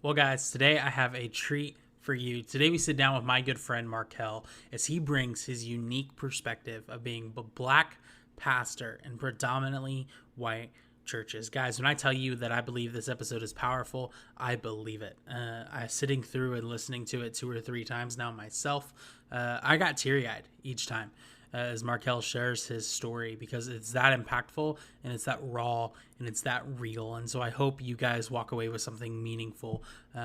Well, guys, today I have a treat for you. Today we sit down with my good friend Markel as he brings his unique perspective of being a black pastor in predominantly white churches. Guys, when I tell you that I believe this episode is powerful, I believe it. I sitting through and listening to it 2 or 3 times now myself. I got teary eyed each time as Markel shares his story because it's that impactful and it's that raw and it's that real. And so I hope you guys walk away with something meaningful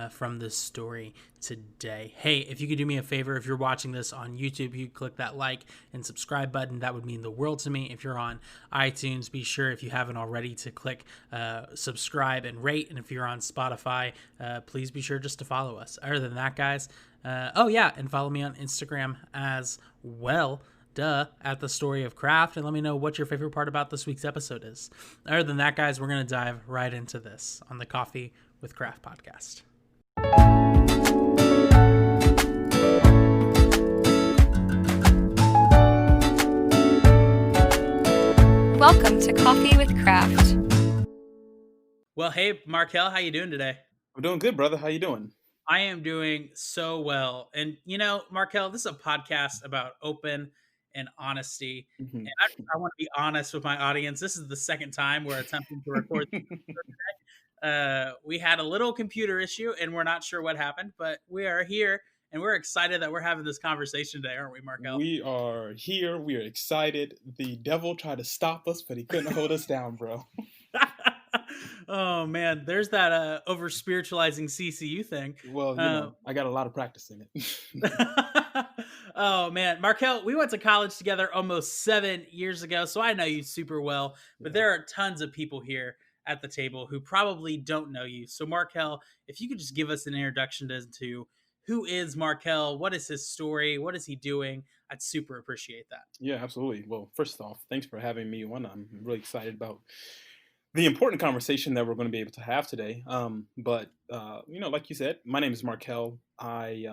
from this story today. Hey, if you could do me a favor, if you're watching this on YouTube, you click that like and subscribe button. That would mean the world to me. If you're on iTunes, be sure, if you haven't already, to click subscribe and rate. And if you're on Spotify, please be sure just to follow us. Other than that, guys, and follow me on Instagram as well. At the Story of Craft, and let me know what your favorite part about this week's episode is. Other than that, guys, we're going to dive right into this on the Coffee with Craft podcast. Welcome to Coffee with Craft. Well, hey, Markel, how you doing today? I'm doing good, brother. How you doing? I am doing so well. And, Markel, this is a podcast about open and honesty. Mm-hmm. And I want to be honest with my audience. This is the second time we're attempting to record this today. We had a little computer issue, and we're not sure what happened, but we are here, and we're excited that we're having this conversation today, aren't we, Markel? We are here. We are excited. The devil tried to stop us, but he couldn't hold us down, bro. Oh, man. There's that over-spiritualizing CCU thing. Well, I got a lot of practice in it. Oh, man. Markel, we went to college together almost 7 years ago, so I know you super well. But there are tons of people here at the table who probably don't know you. So, Markel, if you could just give us an introduction to who is Markel, what is his story, what is he doing, I'd super appreciate that. Yeah, absolutely. Well, first off, thanks for having me on. I'm really excited about the important conversation that we're going to be able to have today. Like you said, my name is Markel. I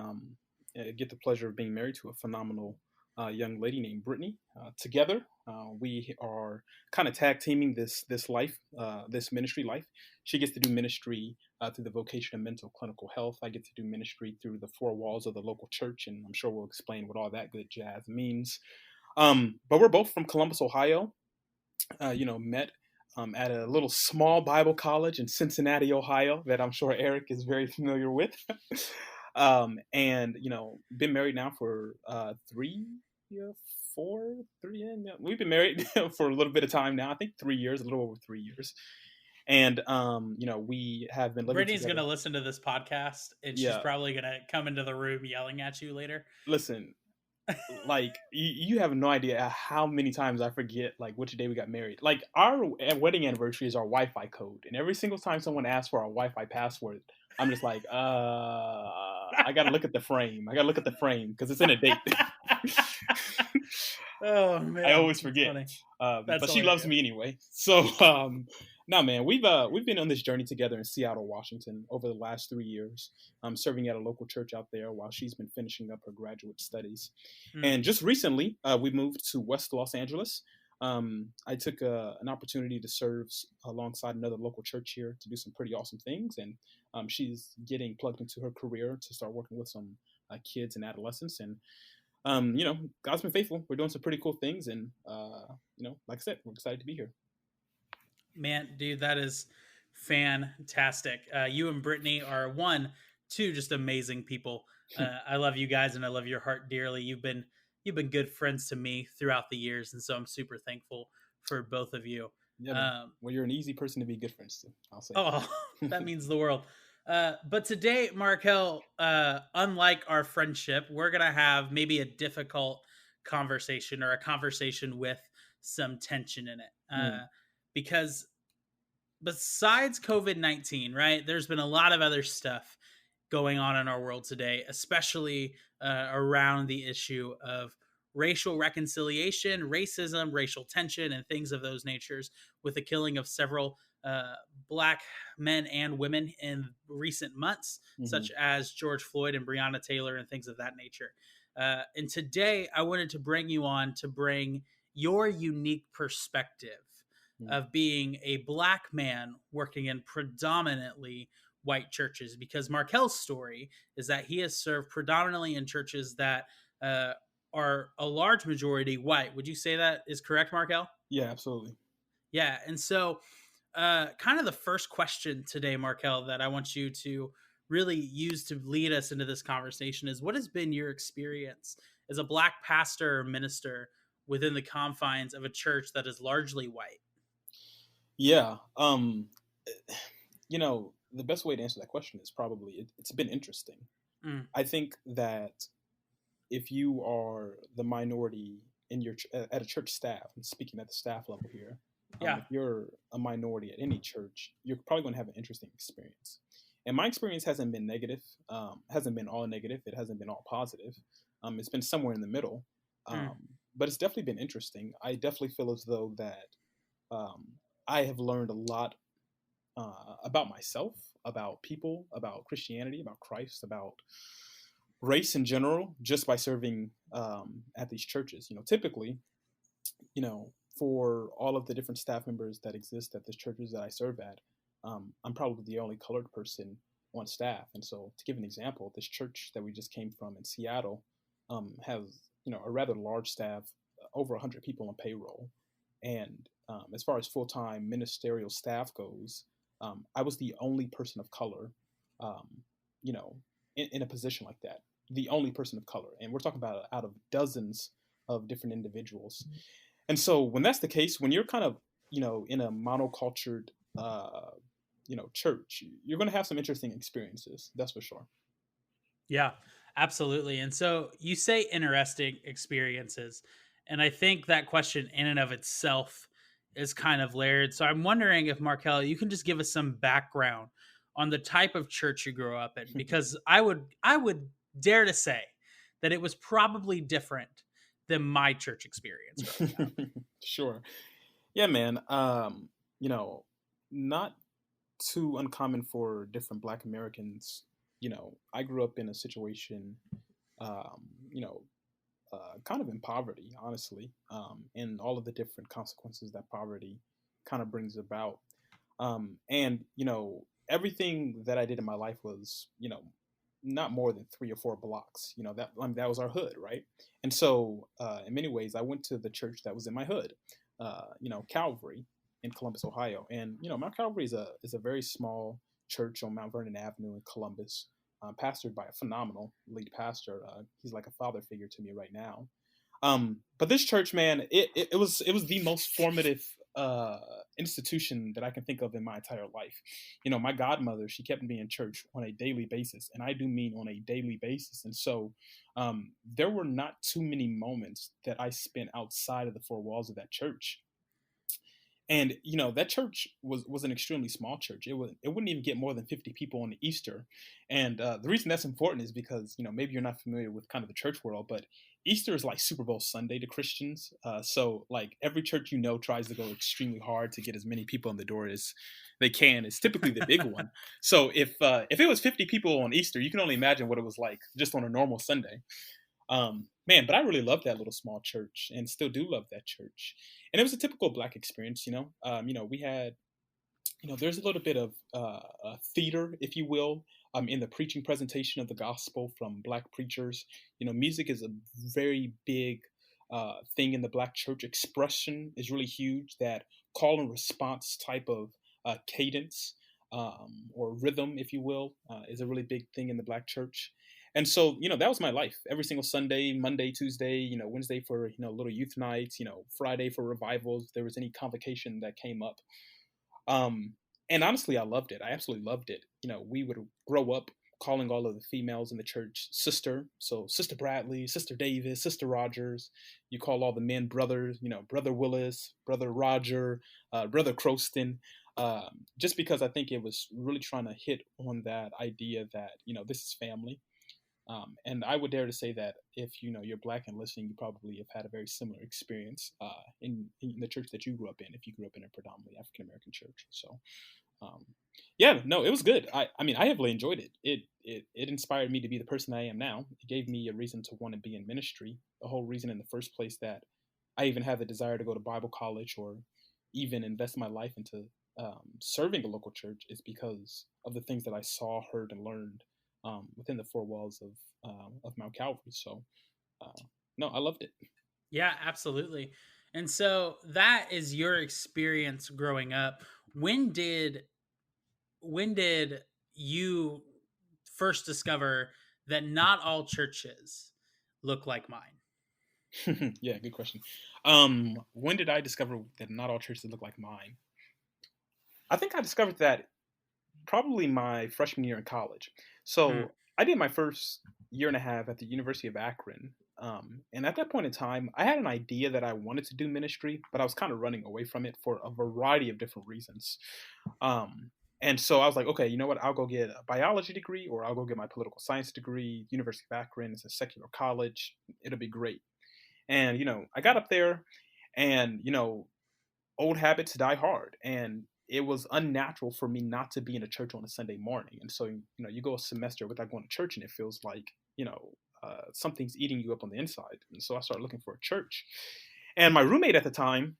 get the pleasure of being married to a phenomenal young lady named Brittany. Together, we are kind of tag teaming this life, this ministry life. She gets to do ministry through the vocation of mental clinical health. I get to do ministry through the four walls of the local church, and I'm sure we'll explain what all that good jazz means. But we're both from Columbus, Ohio. Met at a little small Bible college in Cincinnati, Ohio, that I'm sure Eric is very familiar with. Been married now for 3 years. We've been married for a little bit of time now. I think 3 years, a little over 3 years. And, we have been living Brittany's together. going to listen to this podcast, and she's probably going to come into the room yelling at you later. Listen, like you have no idea how many times I forget like which day we got married. Like our wedding anniversary is our Wi-Fi code, and every single time someone asks for our Wi-Fi password, I'm just like, I gotta look at the frame. Because it's in a date. Oh man, I always forget. But she loves me anyway. So no, man, we've been on this journey together in Seattle, Washington over the last 3 years, serving at a local church out there while she's been finishing up her graduate studies. And just recently, we moved to West Los Angeles. I took an opportunity to serve alongside another local church here to do some pretty awesome things. And she's getting plugged into her career to start working with some kids and adolescents. And God's been faithful. We're doing some pretty cool things. And, like I said, we're excited to be here. Man, dude, that is fantastic. You and Brittany are two just amazing people. I love you guys, and I love your heart dearly. You've been good friends to me throughout the years, and so I'm super thankful for both of you. Yeah, well, you're an easy person to be good friends to, I'll say. Oh, that means the world. But today, Markel, unlike our friendship, we're going to have maybe a difficult conversation or a conversation with some tension in it. Because besides COVID-19, right, there's been a lot of other stuff going on in our world today, especially around the issue of racial reconciliation, racism, racial tension, and things of those natures, with the killing of several Black men and women in recent months, such as George Floyd and Breonna Taylor and things of that nature. And today I wanted to bring you on to bring your unique perspective of being a Black man working in predominantly white churches, because Markel's story is that he has served predominantly in churches that uh, are a large majority white. Would you say that is correct, Markel? Yeah, absolutely. Yeah. And so, kind of the first question today, Markel, that I want you to really use to lead us into this conversation is, what has been your experience as a Black pastor or minister within the confines of a church that is largely white? Yeah. The best way to answer that question is probably it's been interesting. Mm, I think that if you are the minority in at a church staff, and speaking at the staff level here, yeah. if you're a minority at any church, you're probably going to have an interesting experience. And my experience hasn't been negative, hasn't been all negative. It hasn't been all positive. It's been somewhere in the middle. Mm, But it's definitely been interesting. I definitely feel as though that um, I have learned a lot about myself, about people, about Christianity, about Christ, about race in general, just by serving at these churches. Typically, for all of the different staff members that exist at the churches that I serve at, I'm probably the only colored person on staff. And so, to give an example, this church that we just came from in Seattle has a rather large staff, over 100 people on payroll, and as far as full-time ministerial staff goes, I was the only person of color, um, in a position like that. The only person of color, and we're talking about out of dozens of different individuals. And so when that's the case, when you're kind of, in a monocultured, church, you're going to have some interesting experiences. That's for sure. yeah, absolutely. And so you say interesting experiences. And I think that question in and of itself is kind of layered. So I'm wondering if, Markel, you can just give us some background on the type of church you grew up in, because I would dare to say that it was probably different than my church experience growing up. Sure. Yeah, man. You know, not too uncommon for different Black Americans. I grew up in a situation, um, you know, kind of in poverty, honestly, and all of the different consequences that poverty kind of brings about. And everything that I did in my life was, not more than 3 or 4 blocks. That was our hood, right? And so, in many ways, I went to the church that was in my hood, Calvary in Columbus, Ohio. And Mount Calvary is a very small church on Mount Vernon Avenue in Columbus, pastored by a phenomenal lead pastor. He's like a father figure to me right now. But this church, man, it was the most formative institution that I can think of in my entire life. My godmother, she kept me in church on a daily basis, and I do mean on a daily basis. And so there were not too many moments that I spent outside of the four walls of that church. And that church was an extremely small church. It wouldn't even get more than 50 people on Easter. And the reason that's important is because maybe you're not familiar with kind of the church world, but Easter is like Super Bowl Sunday to Christians. So like every church tries to go extremely hard to get as many people in the door as they can. It's typically the big one. So if it was 50 people on Easter, you can only imagine what it was like just on a normal Sunday. Man, but I really loved that little small church and still do love that church. And it was a typical Black experience. We had, there's a little bit of theater, if you will, in the preaching presentation of the gospel from Black preachers. Music is a very big thing in the Black church. Expression is really huge. That call and response type of cadence, or rhythm, if you will, is a really big thing in the Black church. And so, that was my life. Every single Sunday, Monday, Tuesday, Wednesday for, little youth nights, Friday for revivals, if there was any convocation that came up. And honestly, I loved it. I absolutely loved it. We would grow up calling all of the females in the church sister. So Sister Bradley, Sister Davis, Sister Rogers. You call all the men brothers, Brother Willis, Brother Roger, Brother Croston. Just because I think it was really trying to hit on that idea that, this is family. And I would dare to say that if you're Black and listening, you probably have had a very similar experience in the church that you grew up in, if you grew up in a predominantly African American church. So, yeah, no, it was good. I mean, I heavily enjoyed it. It inspired me to be the person I am now. It gave me a reason to want to be in ministry. The whole reason in the first place that I even had the desire to go to Bible college or even invest my life into serving a local church is because of the things that I saw, heard, and learned within the four walls of Mount Calvary. So, no, I loved it. Yeah, absolutely. And so that is your experience growing up. When did when did you first discover that not all churches look like mine? Yeah, good question. When did I discover that not all churches look like mine? I think I discovered that probably my freshman year in college. Mm, So I did my first year and a half at the University of Akron. And at that point in time, I had an idea that I wanted to do ministry, but I was kind of running away from it for a variety of different reasons. Um, and so I was like, okay, you know what? I'll go get a biology degree or I'll go get my political science degree. University of Akron is a secular college. It'll be great. And, I got up there and, old habits die hard. And it was unnatural for me not to be in a church on a Sunday morning. And so, you go a semester without going to church and it feels like, something's eating you up on the inside. And so I started looking for a church. And my roommate at the time,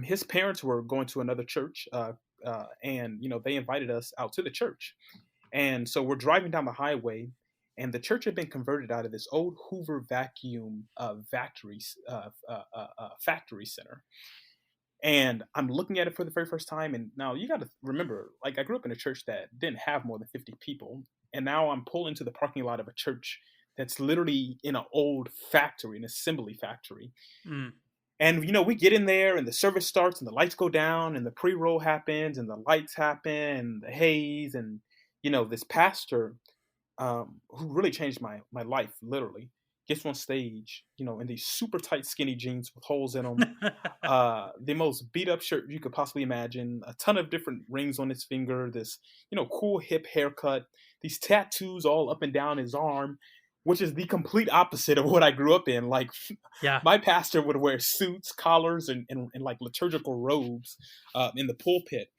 his parents were going to another church. And, they invited us out to the church. And so we're driving down the highway, and the church had been converted out of this old Hoover vacuum factory center. And I'm looking at it for the very first time. And now you got to remember, like, I grew up in a church that didn't have more than 50 people. And now I'm pulling into the parking lot of a church that's literally in an old factory, an assembly factory. mm. And, we get in there and the service starts and the lights go down and the pre-roll happens and the lights happen and the haze. And, this pastor who really changed my life, literally, gets on stage, in these super tight skinny jeans with holes in them, the most beat up shirt you could possibly imagine, a ton of different rings on his finger, this, cool hip haircut, these tattoos all up and down his arm, which is the complete opposite of what I grew up in. Like, Yeah. my pastor would wear suits, collars, and like liturgical robes in the pulpit.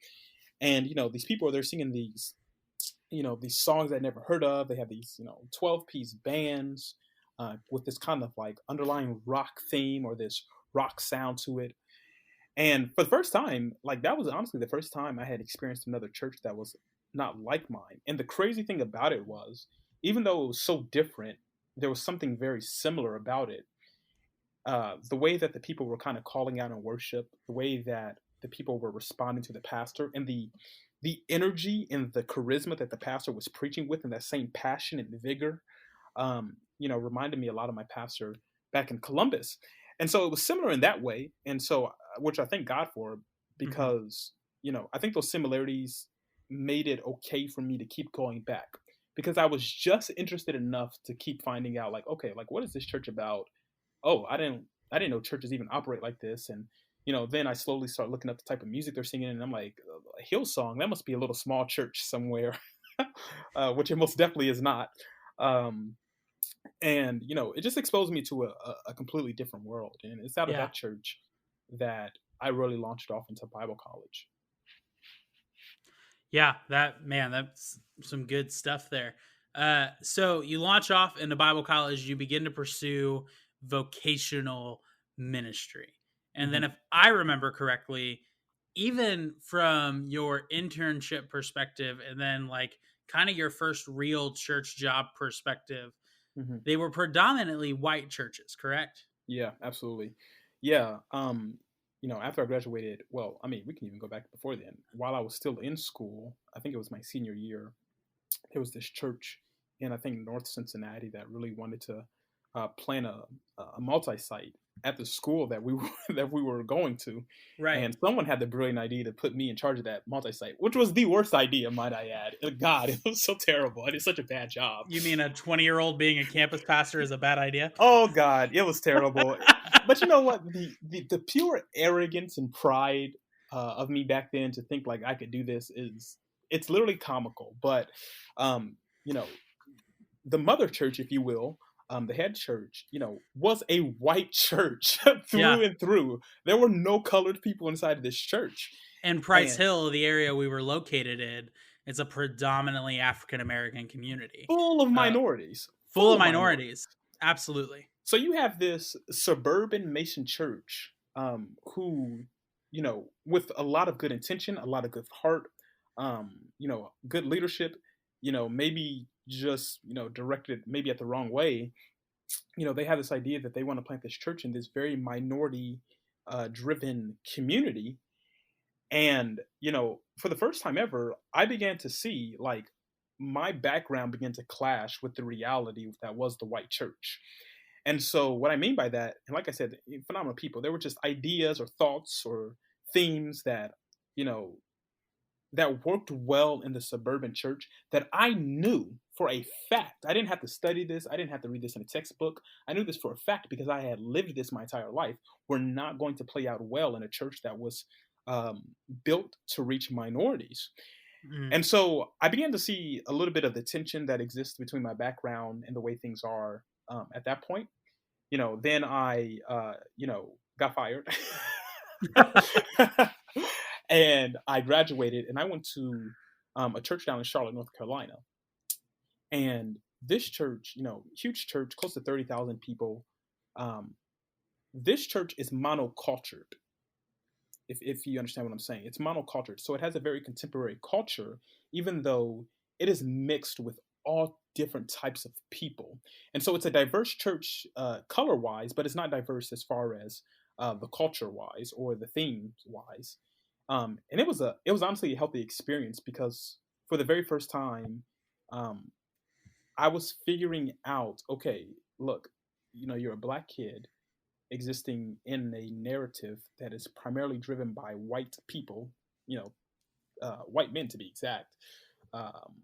And, these people are there singing these songs I never heard of. They have these, 12-piece bands with this kind of like underlying rock theme or this rock sound to it. And for the first time, like, that was honestly the first time I had experienced another church that was not like mine. And the crazy thing about it was, even though it was so different, there was something very similar about it. The way that the people were kind of calling out in worship, the way that the people were responding to the pastor, and the energy and the charisma that the pastor was preaching with, and that same passion and vigor, reminded me a lot of my pastor back in Columbus. And so it was similar in that way. And so, which I thank God for, Mhm. because, I think those similarities made it okay for me to keep going back, because I was just interested enough to keep finding out, like, okay, like, what is this church about? Oh, I didn't know churches even operate like this. And, then I slowly start looking up the type of music they're singing, and I'm like, a Hillsong, that must be a little small church somewhere, which it most definitely is not. Um, and, it just exposed me to a completely different world. And it's out of Yeah. that church that I really launched off into Bible college. Yeah, that's some good stuff there. So you launch off into Bible college, you begin to pursue vocational ministry. And then, Hmm. if I remember correctly, even from your internship perspective, and then like kind of your first real church job perspective, Hmm. they were predominantly white churches, correct? Yeah, absolutely. Yeah. After I graduated, well, I mean, we can even go back before then. While I was still in school, I think it was my senior year, there was this church in, I think, North Cincinnati that really wanted to plan a multi-site at the school that we were that we were going to. Right. And someone had the brilliant idea to put me in charge of that multi-site, which was the worst idea, might I add. God, it was so terrible. I did such a bad job. You mean a 20-year-old being a campus pastor is a bad idea? Oh God, it was terrible. But you know what? The pure arrogance and pride of me back then to think like I could do this it's literally comical. But um, you know, the mother church, if you will, the head church, was a white church Yeah. through and through. There were no colored people inside of this church. And Price And Hill, the area we were located in, is a predominantly African American community, full of uh, minorities, full full of of minorities. minorities. Absolutely. So you have this suburban Mason church, who with a lot of good intention, a lot of good heart, good leadership, maybe just, directed maybe at the wrong way, they have this idea that they want to plant this church in this very minority driven community. And, for the first time ever, I began to see like my background began to clash with the reality that was the white church. And so, what I mean by that, and like I said, phenomenal people, there were just ideas or thoughts or themes you know, that worked well in the suburban church that I knew for a fact. I didn't have to study this. I didn't have to read this in a textbook. I knew this for a fact because I had lived this my entire life. Were not going to play out well in a church that was um, built to reach minorities. Mm. And so I began to see a little bit of the tension that exists between my background and the way things are at that point. Then I, got fired. And I graduated and I went to a church down in Charlotte, North Carolina. And this church, huge church, close to 30,000 people. Um, this church is monocultured, if you understand what I'm saying. It's monocultured. So it has a very contemporary culture, even though it is mixed with all different types of people. And so it's a diverse church color wise, but it's not diverse as far as the culture wise or the themes wise. And it was honestly a healthy experience because for the very first time, um, I was figuring out, okay, look, you're a black kid existing in a narrative that is primarily driven by white people, white men to be exact. Um,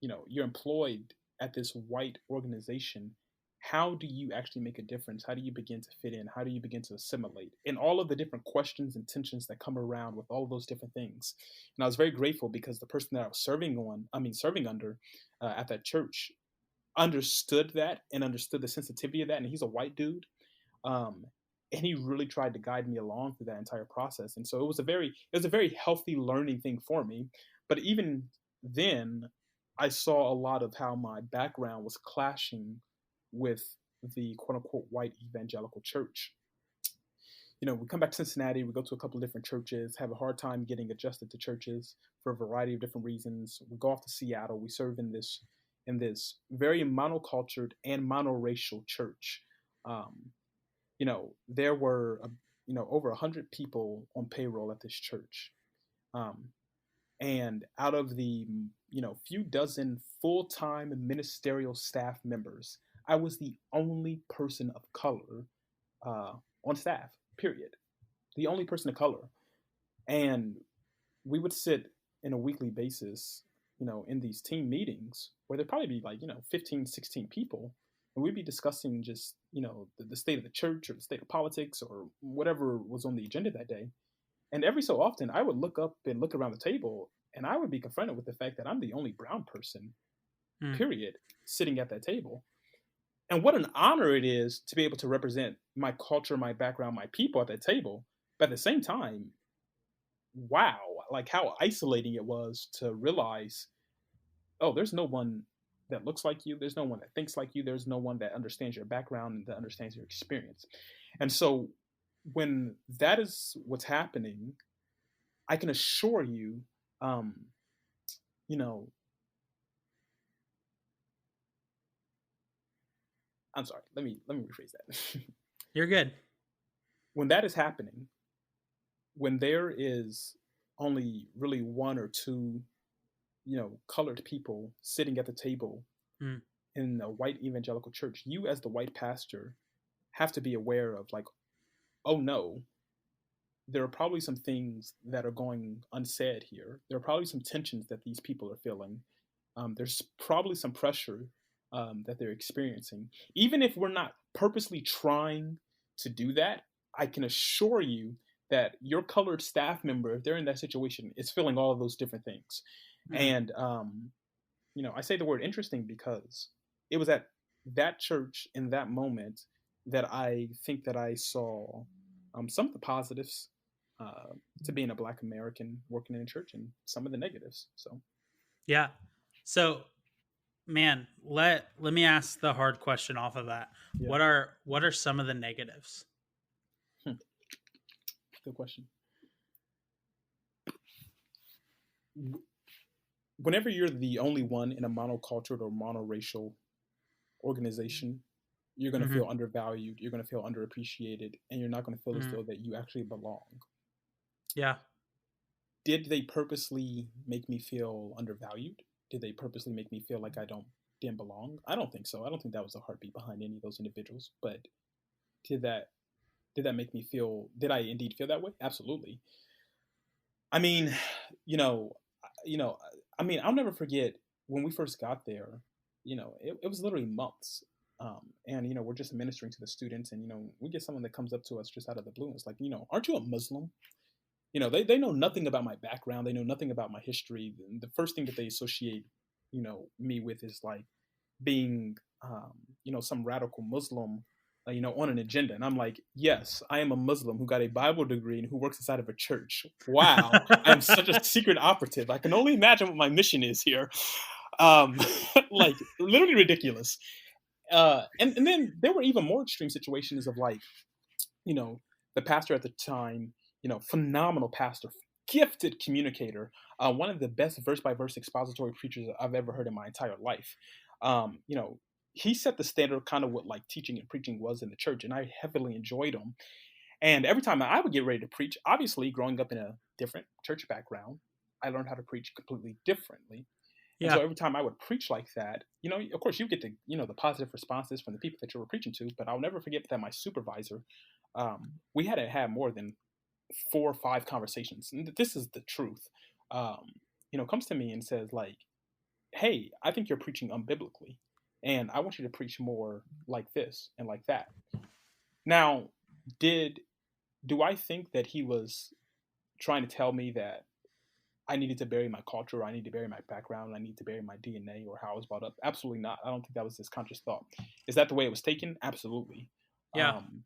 you're employed at this white organization. How do you actually make a difference? How do you begin to fit in? How do you begin to assimilate? And all of the different questions and tensions that come around with all of those different things. And I was very grateful because the person that I was serving under at that church understood that and understood the sensitivity of that. And he's a white dude. Um, and he really tried to guide me along through that entire process. And so it was a very healthy learning thing for me. But even then, I saw a lot of how my background was clashing with the quote unquote white evangelical church. We come back to Cincinnati, we go to a couple of different churches, have a hard time getting adjusted to churches for a variety of different reasons. We go off to Seattle, we serve in this very monocultured and monoracial church. Um, there were over 100 people on payroll at this church. Um, and out of the few dozen full-time ministerial staff members, I was the only person of color on staff, period. The only person of color. And we would sit in a weekly basis, in these team meetings where there'd probably be like, 15, 16 people. And we'd be discussing just, the state of the church or the state of politics or whatever was on the agenda that day. And every so often, I would look up and look around the table, and I would be confronted with the fact that I'm the only brown person, Mm. period, sitting at that table. And what an honor it is to be able to represent my culture, my background, my people at that table. But at the same time, wow, like how isolating it was to realize, oh, there's no one that looks like you. There's no one that thinks like you. There's no one that understands your background and that understands your experience. And so when that is what's happening, I can assure you, um, you know, I'm sorry. Let me rephrase that. You're good. When that is happening, when there is only really one or two, colored people sitting at the table Mm. in a white evangelical church, you as the white pastor have to be aware of like, oh no, there are probably some things that are going unsaid here. There are probably some tensions that these people are feeling. There's probably some pressure that they're experiencing. Even if we're not purposely trying to do that, I can assure you that your colored staff member, if they're in that situation, is feeling all of those different things. Mm. And, I say the word interesting because it was at that church in that moment that I think that I saw some of the positives uh, to being a Black American working in a church and some of the negatives. So, Yeah. So, man, let me ask the hard question off of that. yeah, What are some of the negatives? hmm, good question. whenever you're the only one in a monocultural or monoracial organization, you're going to Mm-hmm. feel undervalued, you're going to feel underappreciated, and you're not going to feel as Mm. though that you actually belong. Yeah. Did they purposely make me feel undervalued? Did they purposely make me feel like I didn't belong? I don't think so. I don't think that was the heartbeat behind any of those individuals. But did that did that make me feel? Did I indeed feel that way? Absolutely. I mean, you know, you know, I mean, I'll never forget when we first got there. It was literally months. And we're just ministering to the students, and we get someone that comes up to us just out of the blue, and it's like, aren't you a Muslim? They know nothing about my background. They know nothing about my history. The first thing that they associate, me with is like being, some radical Muslim, on an agenda. And I'm like, yes, I am a Muslim who got a Bible degree and who works inside of a church. Wow, I am such a secret operative. I can only imagine what my mission is here. Um, like literally ridiculous. And then there were even more extreme situations of like, you know, the pastor at the time, phenomenal pastor, gifted communicator, one of the best verse by verse expository preachers I've ever heard in my entire life. Um, you know, he set the standard kind of what like teaching and preaching was in the church, and I heavily enjoyed him. And every time I would get ready to preach, obviously growing up in a different church background, I learned how to preach completely differently. And Yeah. so every time I would preach like that, of course you get the positive responses from the people that you were preaching to, but I'll never forget that my supervisor, we hadn't had more than 4 or 5 conversations. And this is the truth. Comes to me and says like, hey, I think you're preaching unbiblically. And I want you to preach more like this and like that. Now, did do I think that he was trying to tell me that I needed to bury my culture, or I need to bury my background, I need to bury my DNA or how I was brought up? Absolutely not. I don't think that was his conscious thought. Is that the way it was taken? Absolutely. Yeah. Um,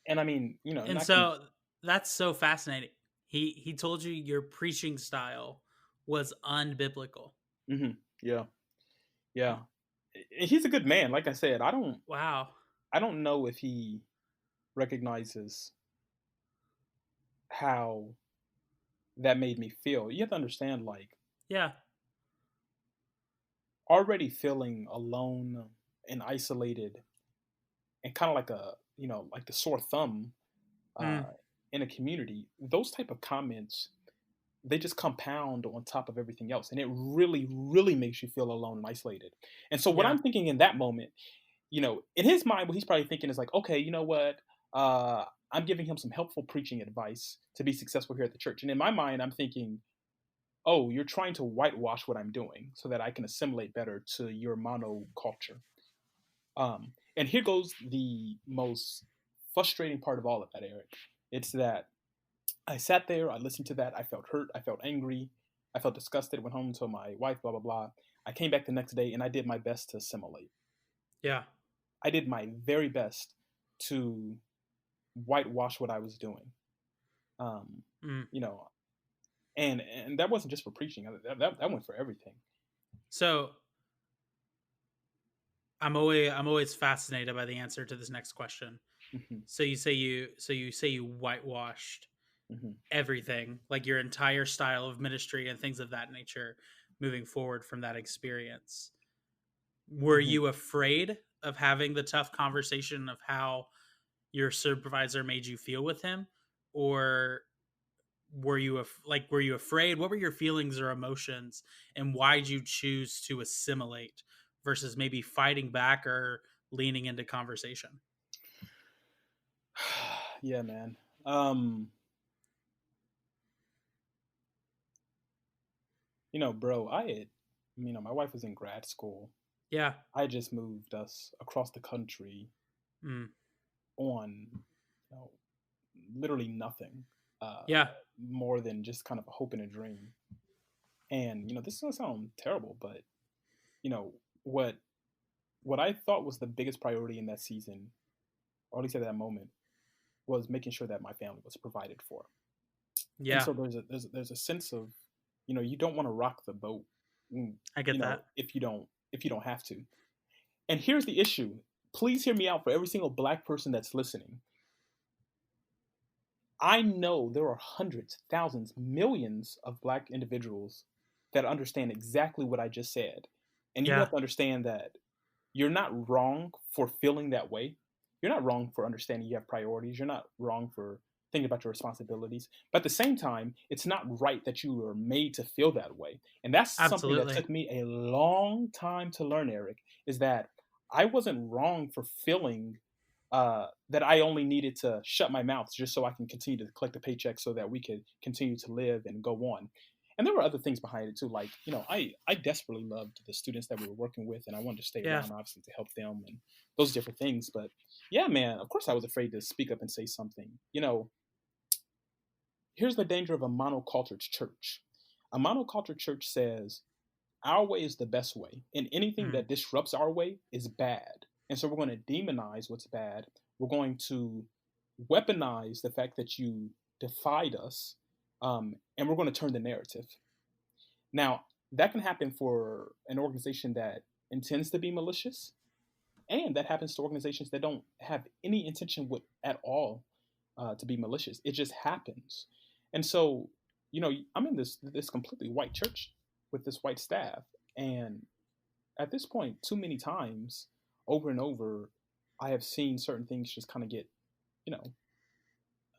and I mean, and And I can. so that's so fascinating. He told you your preaching style was unbiblical. Yeah, yeah. He's a good man. Like I said, Wow. I don't know if he recognizes how that made me feel. You have to understand, like, Yeah. already feeling alone and isolated and kind of like like the sore thumb Mm. uh, in a community. Those type of comments, they just compound on top of everything else, and it really, really makes you feel alone and isolated. And so, what Yeah. I'm thinking in that moment, in his mind, what he's probably thinking is like, okay, you know what? I'm giving him some helpful preaching advice to be successful here at the church. And in my mind, I'm thinking, oh, you're trying to whitewash what I'm doing so that I can assimilate better to your monoculture. And here goes the most frustrating part of all of that, Eric. It's that I sat there, I listened to that, I felt hurt, I felt angry, I felt disgusted, went home to my wife, blah, blah, blah. I came back the next day and I did my best to assimilate. Yeah. I did my very best to whitewash what I was doing. Um, Mm. you know, and that wasn't just for preaching. That went for everything. So I'm always fascinated by the answer to this next question. Hmm. So you say you whitewashed Hmm. everything, like your entire style of ministry and things of that nature, moving forward from that experience. Were Hmm. you afraid of having the tough conversation of how your supervisor made you feel with him, or were you afraid? What were your feelings or emotions, and why did you choose to assimilate versus maybe fighting back or leaning into conversation? Yeah, man. Um, bro, my wife was in grad school. Yeah. I just moved us across the country Mm. on, literally nothing, uh, Yeah. more than just kind of a hope and a dream. And this doesn't sound terrible, but you know what what I thought was the biggest priority in that season, or at least at that moment, was making sure that my family was provided for. And Yeah. so there's a sense of, you don't want to rock the boat, mm, I get that. if you don't have to. And here's the issue. Please hear me out for every single black person that's listening. I know there are hundreds, thousands, millions of Black individuals that understand exactly what I just said. And you Yeah, have to understand that you're not wrong for feeling that way. You're not wrong for understanding you have priorities. You're not wrong for thinking about your responsibilities. But at the same time, it's not right that you were made to feel that way. And that's something that absolutely. took me a long time to learn, Eric, is that I wasn't wrong for feeling that I only needed to shut my mouth just so I can continue to collect a paycheck so that we could continue to live and go on. And there were other things behind it too, like I desperately loved the students that we were working with, and I wanted to stay Yeah, around obviously to help them and those different things. But yeah, man, of course I was afraid to speak up and say something. Here's the danger of a monocultured church. A monocultured church says our way is the best way, and anything mm, that disrupts our way is bad. And so we're going to demonize what's bad. We're going to weaponize the fact that you defied us, and we're going to turn the narrative. Now, that can happen for an organization that intends to be malicious, and that happens to organizations that don't have any intention with at all to be malicious. It just happens. And so, I'm in this completely white church with this white staff, and at this point, too many times, over and over, I have seen certain things just kind of get, you know,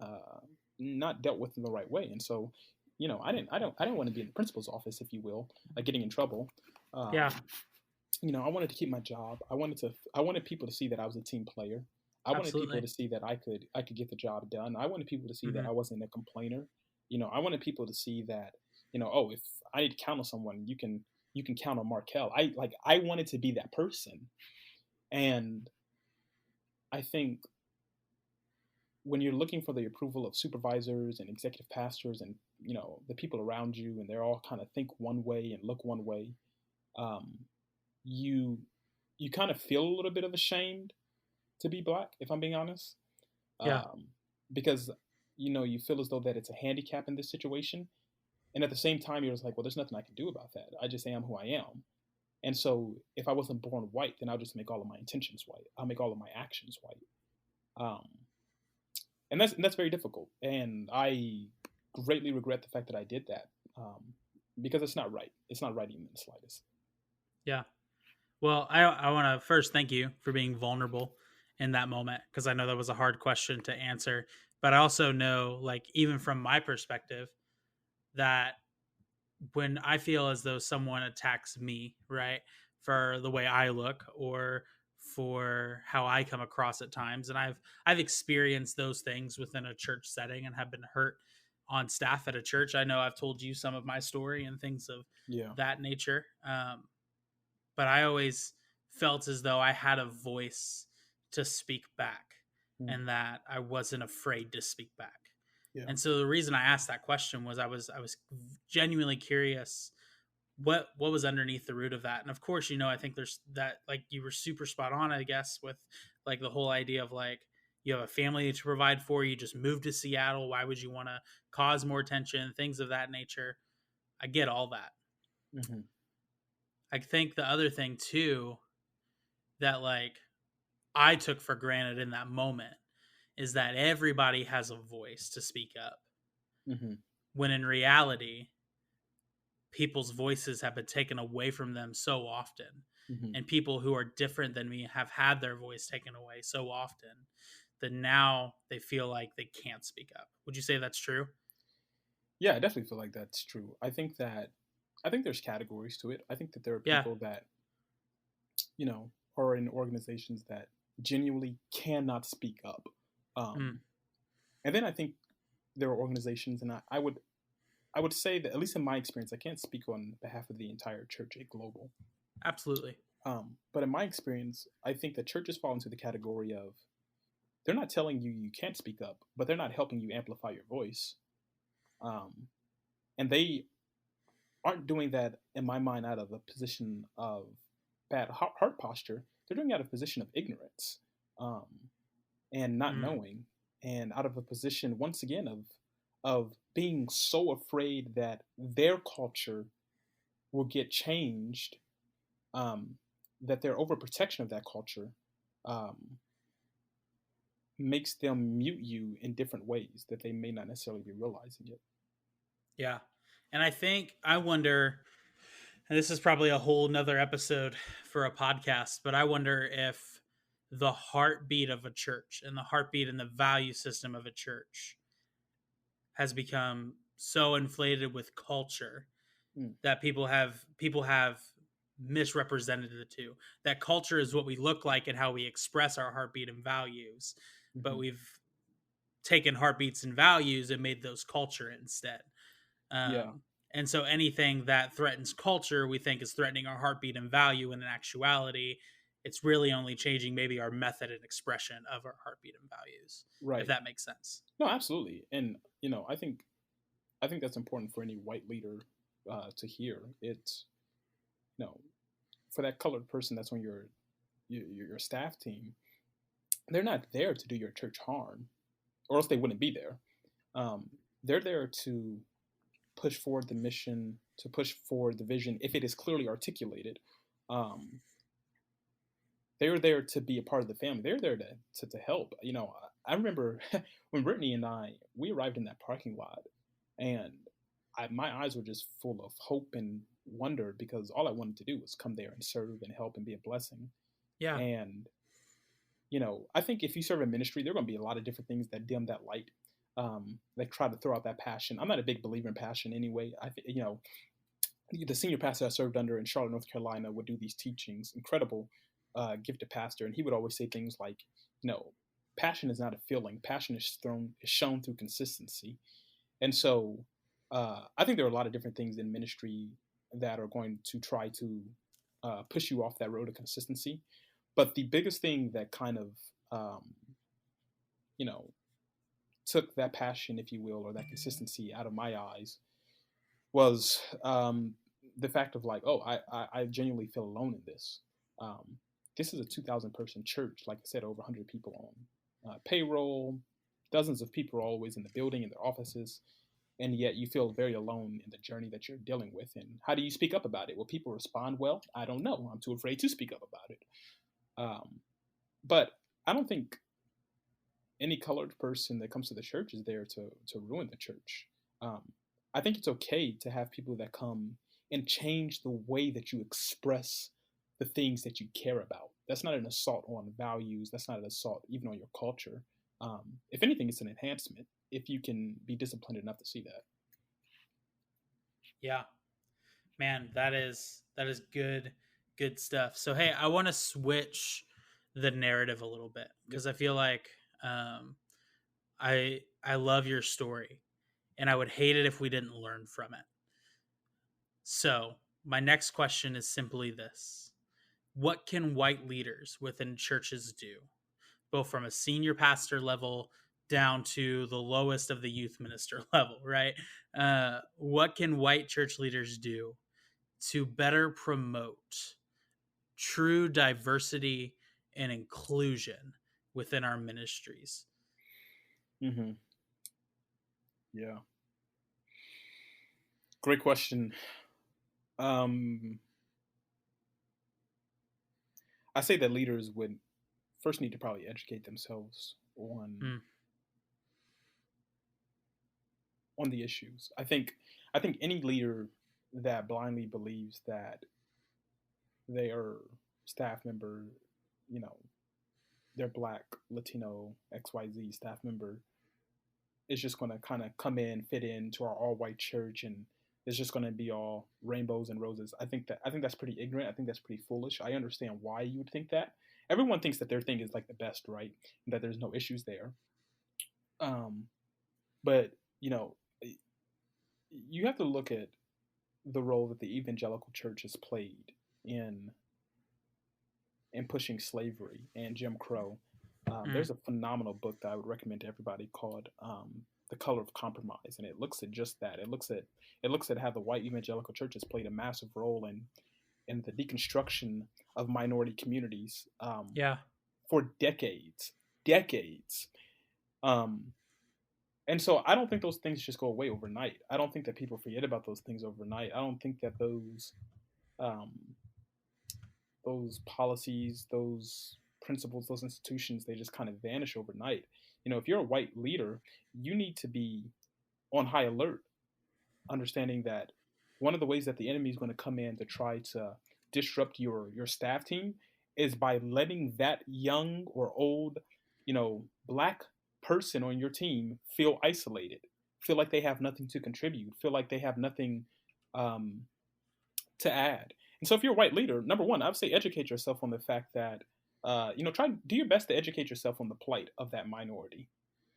uh, not dealt with in the right way. And so, I didn't want to be in the principal's office, if you will, like getting in trouble. yeah, Um, I wanted to keep my job. I wanted people to see that I was a team player. I wanted people absolutely. to see that I could get the job done. I wanted people to see that Hmm. I wasn't a complainer. I wanted people to see that, oh, if I need to count on someone, you can count on Markel. I wanted to be that person. And I think when you're looking for the approval of supervisors and executive pastors and the people around you, and they're all kind of think one way and look one way, um, you you kind of feel a little bit of ashamed to be Black, if I'm being honest, Yeah, um, because you feel as though that it's a handicap in this situation, and at the same time you're just like, well, there's nothing I can do about that. I just am who I am. And so if I wasn't born white, then I'll just make all of my intentions white. I'll make all of my actions white. Um, and that's very difficult. And I greatly regret the fact that I did that, because it's not right. It's not right even in the slightest. yeah. Well, I want to first thank you for being vulnerable in that moment because I know that was a hard question to answer. But I also know, like, even from my perspective, that when I feel as though someone attacks me, right, for the way I look or for how I come across at times, and I've experienced those things within a church setting and have been hurt on staff at a church. I know I've told you some of my story and things of Yeah. that nature. But I always felt as though I had a voice to speak back Mm. and that I wasn't afraid to speak back. Yeah. And so the reason I asked that question was I was genuinely curious what was underneath the root of that. And of course, I think there's that, like, you were super spot on, I guess, with like the whole idea of like you have a family to provide for, you just moved to Seattle, why would you want to cause more tension, things of that nature. I get all that. Hmm. I think the other thing too that like I took for granted in that moment is that everybody has a voice to speak up. Hmm. When in reality, people's voices have been taken away from them so often. Hmm. And people who are different than me have had their voice taken away so often that now they feel like they can't speak up. Would you say that's true? Yeah, I definitely feel like that's true. I think there's categories to it. I think that there are Yeah. people that are in organizations that genuinely cannot speak up, Mm, um, and then I think there are organizations, and I would say that, at least in my experience, I can't speak on behalf of the entire church at global, absolutely. but in my experience, I think that churches fall into the category of, they're not telling you you can't speak up, but they're not helping you amplify your voice, um, and they aren't doing that, in my mind, out of a position of bad heart posture. They're doing it out of a position of ignorance, um, and not Mm, knowing, and out of a position, once again, of being so afraid that their culture will get changed, um, that their overprotection of that culture, um, makes them mute you in different ways that they may not necessarily be realizing it. Yeah. And I wonder, and this is probably a whole nother episode for a podcast, but I wonder if the heartbeat of a church and the heartbeat and the value system of a church has become so inflated with culture Mm. that people have misrepresented the two. That culture is what we look like and how we express our heartbeat and values, but Hmm. we've taken heartbeats and values and made those culture instead. Yeah. And so anything that threatens culture, we think is threatening our heartbeat and value. And in actuality, it's really only changing maybe our method and expression of our heartbeat and values, if Right. that makes sense. No, absolutely. And I think that's important for any white leader to hear. It's for that colored person that's on your staff team. They're not there to do your church harm, or else they wouldn't be there. Um, they're there to push forward the mission, to push forward the vision if it is clearly articulated. Um, they're there to be a part of the family. They're there to help. I remember when Brittany and we arrived in that parking lot, and my eyes were just full of hope and wonder because all I wanted to do was come there and serve and help and be a blessing. Yeah. And I think if you serve a ministry, there are going to be a lot of different things that dim that light. That try to throw out that passion. I'm not a big believer in passion anyway. The senior pastor I served under in Charlotte, North Carolina, would do these teachings. Incredible, gifted pastor, and he would always say things like, passion is not a feeling. Passion is shown through consistency. And so, I think there are a lot of different things in ministry that are going to try to push you off that road of consistency. But the biggest thing that kind of, you know, took that passion, if you will, or that consistency out of my eyes was the fact of like, oh, I genuinely feel alone in this. This is a 2,000 person church, like I said, over 100 people on payroll, dozens of people are always in the building, in their offices, and yet you feel very alone in the journey that you're dealing with. And how do you speak up about it? Will people respond well? I don't know. I'm too afraid to speak up about it. But I don't think any colored person that comes to the church is there to ruin the church. I think it's okay to have people that come and change the way that you express the things that you care about. That's not an assault on values. That's not an assault even on your culture. If anything, it's an enhancement if you can be disciplined enough to see that. Yeah, man, that is good stuff. So hey, I want to switch the narrative a little bit because I feel like I love your story, and I would hate it if we didn't learn from it. So my next question is simply this: what can white leaders within churches do, both from a senior pastor level down to the lowest of the youth minister level, right? What can white church leaders do to better promote true diversity and inclusion within our ministries? Mm-hmm. Yeah. Great question. I say that leaders would first need to probably educate themselves Mm, on the issues. I think any leader that blindly believes that their staff member, you know, their black, Latino, XYZ staff member is just going to kind of come in, fit into our all white church, and it's just going to be all rainbows and roses. I think that's pretty ignorant. I think that's pretty foolish. I understand why you would think that. Everyone thinks that their thing is like the best, right? And that there's no issues there. Um, but you know, you have to look at the role that the evangelical church has played in pushing slavery and Jim Crow. mm, There's a phenomenal book that I would recommend to everybody called "The Color of Compromise," and it looks at just that. It looks at how the white evangelical church has played a massive role in the deconstruction of minority communities yeah, for decades. Um, and so I don't think those things just go away overnight. I don't think that people forget about those things overnight. I don't think that um, those policies, those principles, those institutions, they just kind of vanish overnight. If you're a white leader, you need to be on high alert, understanding that one of the ways that the enemy is going to come in to try to disrupt your staff team is by letting that young or old, black person on your team feel isolated, feel like they have nothing to contribute, feel like they have nothing um, to add. And so, if you're a white leader, number one, I would say educate yourself on the fact that, try to do your best to educate yourself on the plight of that minority.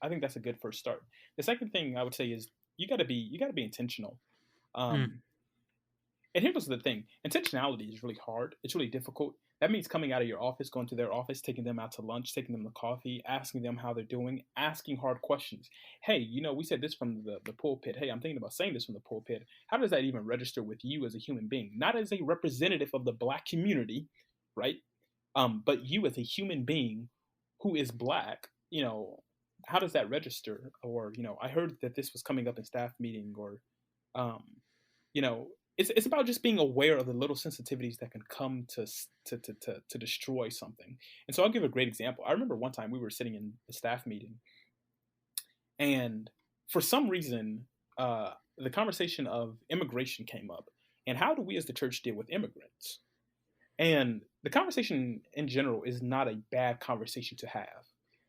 I think that's a good first start. The second thing I would say is you got to be intentional. Mm. Um, and here's the thing: intentionality is really hard. It's really difficult. That means coming out of your office, going to their office, taking them out to lunch, taking them to coffee, asking them how they're doing, asking hard questions. Hey, we said this from the pulpit. Hey, I'm thinking about saying this from the pulpit. How does that even register with you as a human being? Not as a representative of the black community, right? But you as a human being who is black, how does that register? Or, I heard that this was coming up in staff meeting, or, um, you know, it's about just being aware of the little sensitivities that can come to destroy something. And so I'll give a great example. I remember one time we were sitting in a staff meeting, and for some reason, the conversation of immigration came up, and how do we as the church deal with immigrants? And the conversation in general is not a bad conversation to have.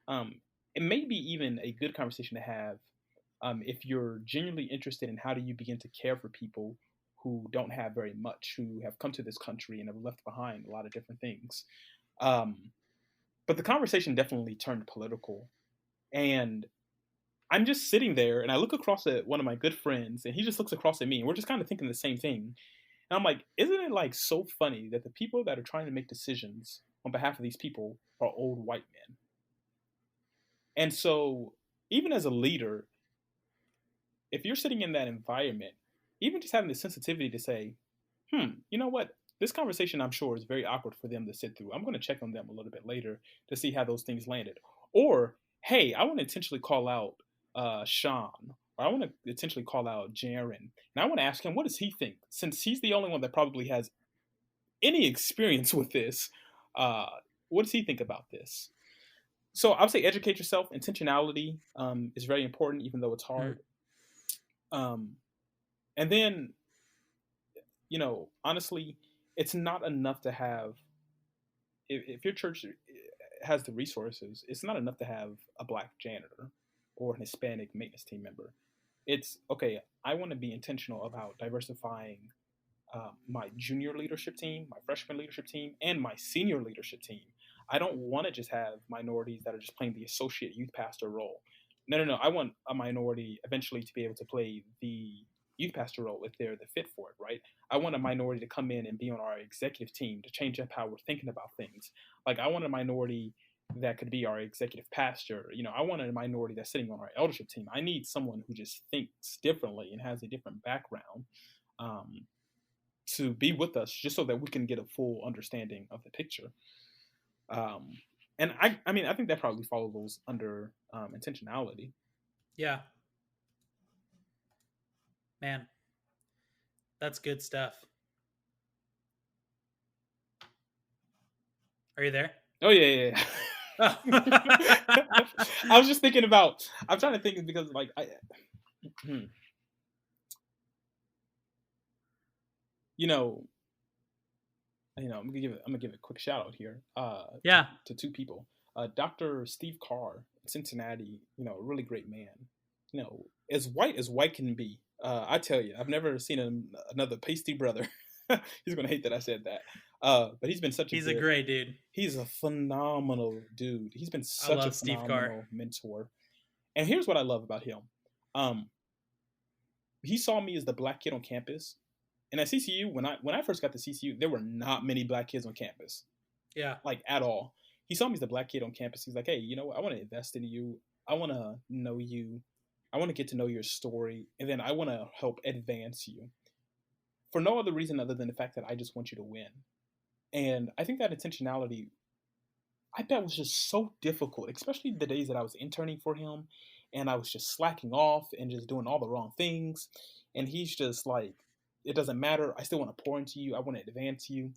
Um, it may be even a good conversation to have if you're genuinely interested in how do you begin to care for people who don't have very much, who have come to this country and have left behind a lot of different things. Um, but the conversation definitely turned political. And I'm just sitting there and I look across at one of my good friends and he just looks across at me and we're just kind of thinking the same thing. And I'm like, isn't it like so funny that the people that are trying to make decisions on behalf of these people are old white men? And so, even as a leader, if you're sitting in that environment, even just having the sensitivity to say, you know what? This conversation, I'm sure, is very awkward for them to sit through. I'm going to check on them a little bit later to see how those things landed. Or, hey, I want to intentionally call out Sean, or I want to intentionally call out Jaron, and I want to ask him, what does he think? Since he's the only one that probably has any experience with this, uh, what does he think about this? So I would say educate yourself. Intentionality is very important, even though it's Mm. hard. And then, honestly, it's not enough to have, if your church has the resources, it's not enough to have a black janitor or an Hispanic maintenance team member. It's okay, I want to be intentional about diversifying my junior leadership team, my freshman leadership team, and my senior leadership team. I don't want to just have minorities that are just playing the associate youth pastor role. No. I want a minority eventually to be able to play the youth pastor role if they're the fit for it, right? I want a minority to come in and be on our executive team to change up how we're thinking about things. Like, I want a minority that could be our executive pastor. I want a minority that's sitting on our eldership team. I need someone who just thinks differently and has a different background to be with us, just so that we can get a full understanding of the picture. And I think that probably follows under intentionality. Yeah. Man, that's good stuff. Are you there? Oh yeah. Oh. I was just thinking about. I'm trying to think because like I'm gonna give a quick shout out here. Yeah. To two people. Dr. Steve Carr in Cincinnati. A really great man. As white can be. I tell you, I've never seen another pasty brother. He's gonna hate that I said that. But he's been He's a great dude. He's a phenomenal dude. He's been such a phenomenal mentor. And here's what I love about him. He saw me as the black kid on campus. And at CCU, when I first got to CCU, there were not many black kids on campus. Yeah. Like, at all. He saw me as the black kid on campus. He's like, hey, you know what? I want to invest in you. I want to know you. I want to get to know your story. And then I want to help advance you. For no other reason other than the fact that I just want you to win. And I think that intentionality, I bet, was just so difficult, especially the days that I was interning for him. And I was just slacking off and just doing all the wrong things. And he's just like, it doesn't matter. I still want to pour into you. I want to advance you.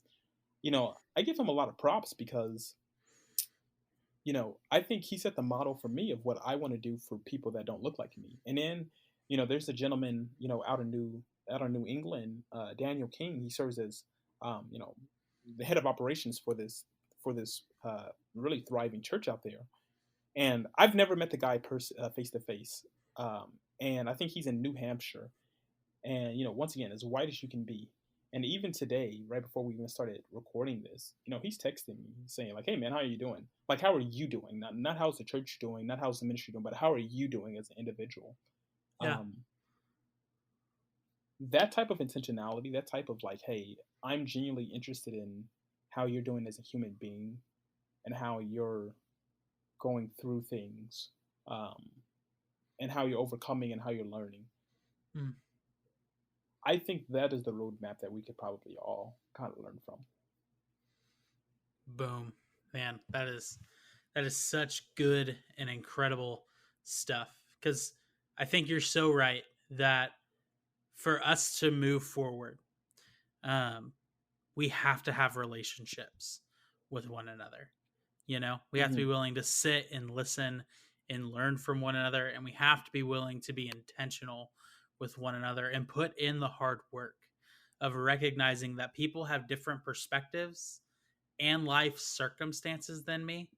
I give him a lot of props because I think he set the model for me of what I want to do for people that don't look like me. And then, there's a gentleman, out of New England, Daniel King. He serves as, the head of operations for this really thriving church out there. And I've never met the guy face to face. And I think he's in New Hampshire. And once again, as white as you can be. And even today, right before we even started recording this, he's texting me saying like, "Hey man, how are you doing? Like, how are you doing? Not how's the church doing, not how's the ministry doing, but how are you doing as an individual?" Yeah. Um, that type of intentionality, that type of like, "Hey, I'm genuinely interested in how you're doing as a human being and how you're going through things, um, and how you're overcoming and how you're learning." Mm. I think that is the roadmap that we could probably all kind of learn from. Boom. Man, that is such good and incredible stuff, because I think you're so right that for us to move forward, um, we have to have relationships with one another. We have to Hmm. be willing to sit and listen and learn from one another, and we have to be willing to be intentional with one another and put in the hard work of recognizing that people have different perspectives and life circumstances than me,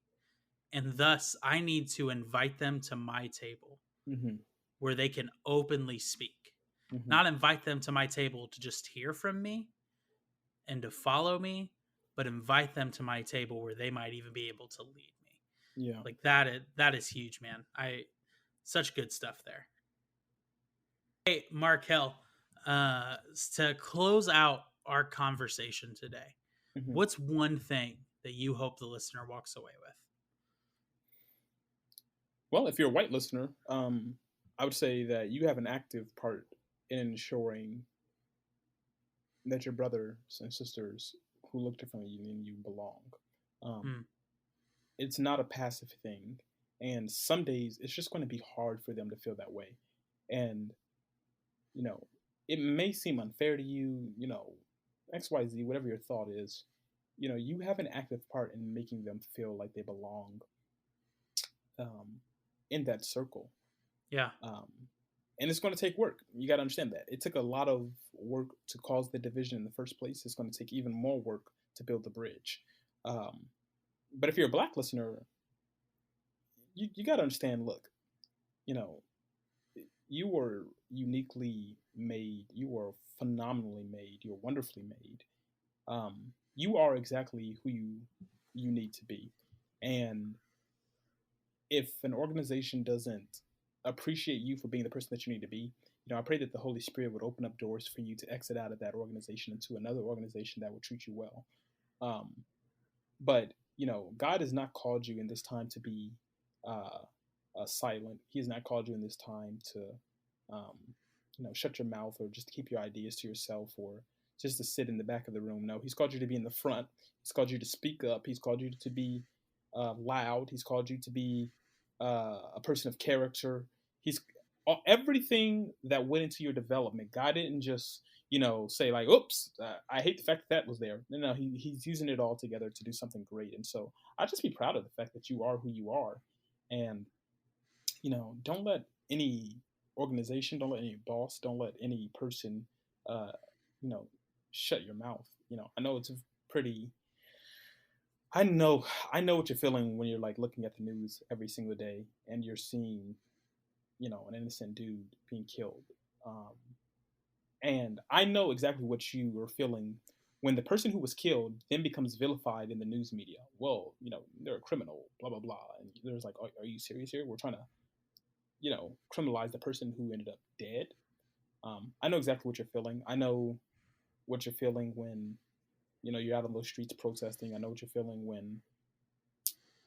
and thus I need to invite them to my table Hmm. where they can openly speak. Hmm. Not invite them to my table to just hear from me and to follow me, but invite them to my table where they might even be able to lead me. Yeah. Like that is huge, man. Such good stuff there. Hey, Markel, to close out our conversation today, Hmm. what's one thing that you hope the listener walks away with? Well, if you're a white listener, I would say that you have an active part in ensuring that your brothers and sisters who look differently than you belong. Um, Hmm. it's not a passive thing, and some days it's just going to be hard for them to feel that way. And you know, it may seem unfair to you, XYZ, whatever your thought is, you have an active part in making them feel like they belong, um, in that circle. Yeah. Um, and it's going to take work. You got to understand that. It took a lot of work to cause the division in the first place. It's going to take even more work to build the bridge. Um, but if you're a black listener, you got to understand, look, you know, you were uniquely made. You were phenomenally made. You're wonderfully made. You are exactly who you need to be. And if an organization doesn't appreciate you for being the person that you need to be, I pray that the Holy Spirit would open up doors for you to exit out of that organization into another organization that will treat you well. Um, but God has not called you in this time to be uh, silent. He has not called you in this time to, um, shut your mouth or just keep your ideas to yourself or just to sit in the back of the room. No, He's called you to be in the front. He's called you to speak up. He's called you to be loud. He's called you to be a person of character. He's everything that went into your development. God didn't just say like, "Oops, I hate the fact that was there." No, He's using it all together to do something great. And so I just be proud of the fact that you are who you are, and don't let any organization, don't let any boss, don't let any person, uh, you know, shut your mouth. I know it's a pretty. I know what you're feeling when you're like looking at the news every single day and you're seeing, an innocent dude being killed. Um, and I know exactly what you were feeling when the person who was killed then becomes vilified in the news media. Well, they're a criminal, blah blah blah, and there's like, are you serious here? We're trying to criminalize the person who ended up dead. I know exactly what you're feeling. I know what you're feeling when you're out on those streets protesting. I know what you're feeling when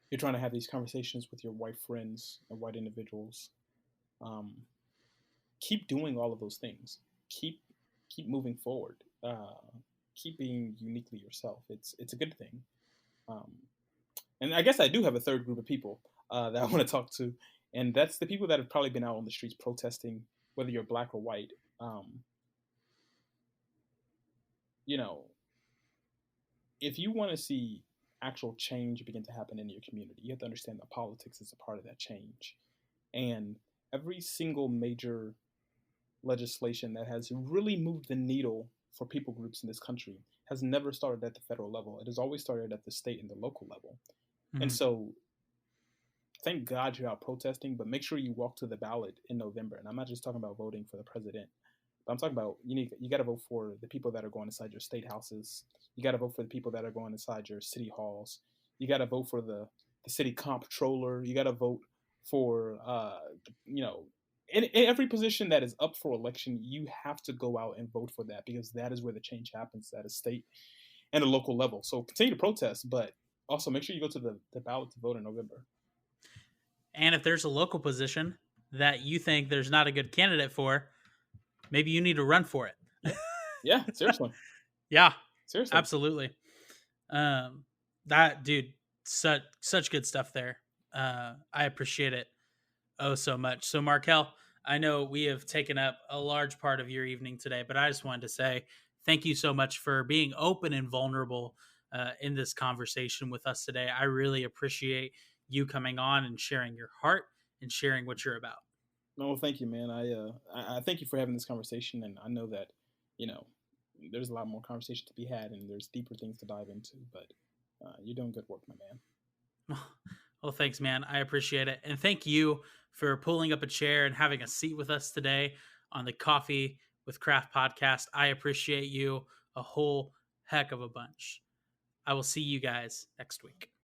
you're trying to have these conversations with your white friends and white individuals. Um, keep doing all of those things. Keep moving forward. Keep being uniquely yourself. It's a good thing. Um, and I guess I do have a third group of people that I want to talk to, and that's the people that have probably been out on the streets protesting, whether you're black or white. Um, you know, if you want to see actual change begin to happen in your community. You have to understand that politics is a part of that change. And every single major legislation that has really moved the needle for people groups in this country has never started at the federal level. It has always started at the state and the local level. And Mhm. so thank God you're out protesting, but make sure you walk to the ballot in November. And I'm not just talking about voting for the president, but I'm talking about you got to vote for the people that are going inside your state houses. You got to vote for the people that are going inside your city halls. You got to vote for the city comptroller. You got to vote for you know in every position that is up for election. You have to go out and vote for that because that is where the change happens at a state and a local level. So continue to protest, but also make sure you go to the ballot to vote in November. And if there's a local position that you think there's not a good candidate for, maybe you need to run for it. Yeah, yeah, seriously, Yeah, seriously. absolutely. That dude, such good stuff there. I appreciate it oh so much. So Markel, I know we have taken up a large part of your evening today, but I just wanted to say thank you so much for being open and vulnerable in this conversation with us today. I really appreciate you coming on and sharing your heart and sharing what you're about. No, thank you, man. I thank you for having this conversation, and I know that you know there's a lot more conversation to be had, and there's deeper things to dive into. But you're doing good work, my man. Well, thanks, man. I appreciate it. And thank you for pulling up a chair and having a seat with us today on the Coffee with Craft podcast. I appreciate you a whole heck of a bunch. I will see you guys next week.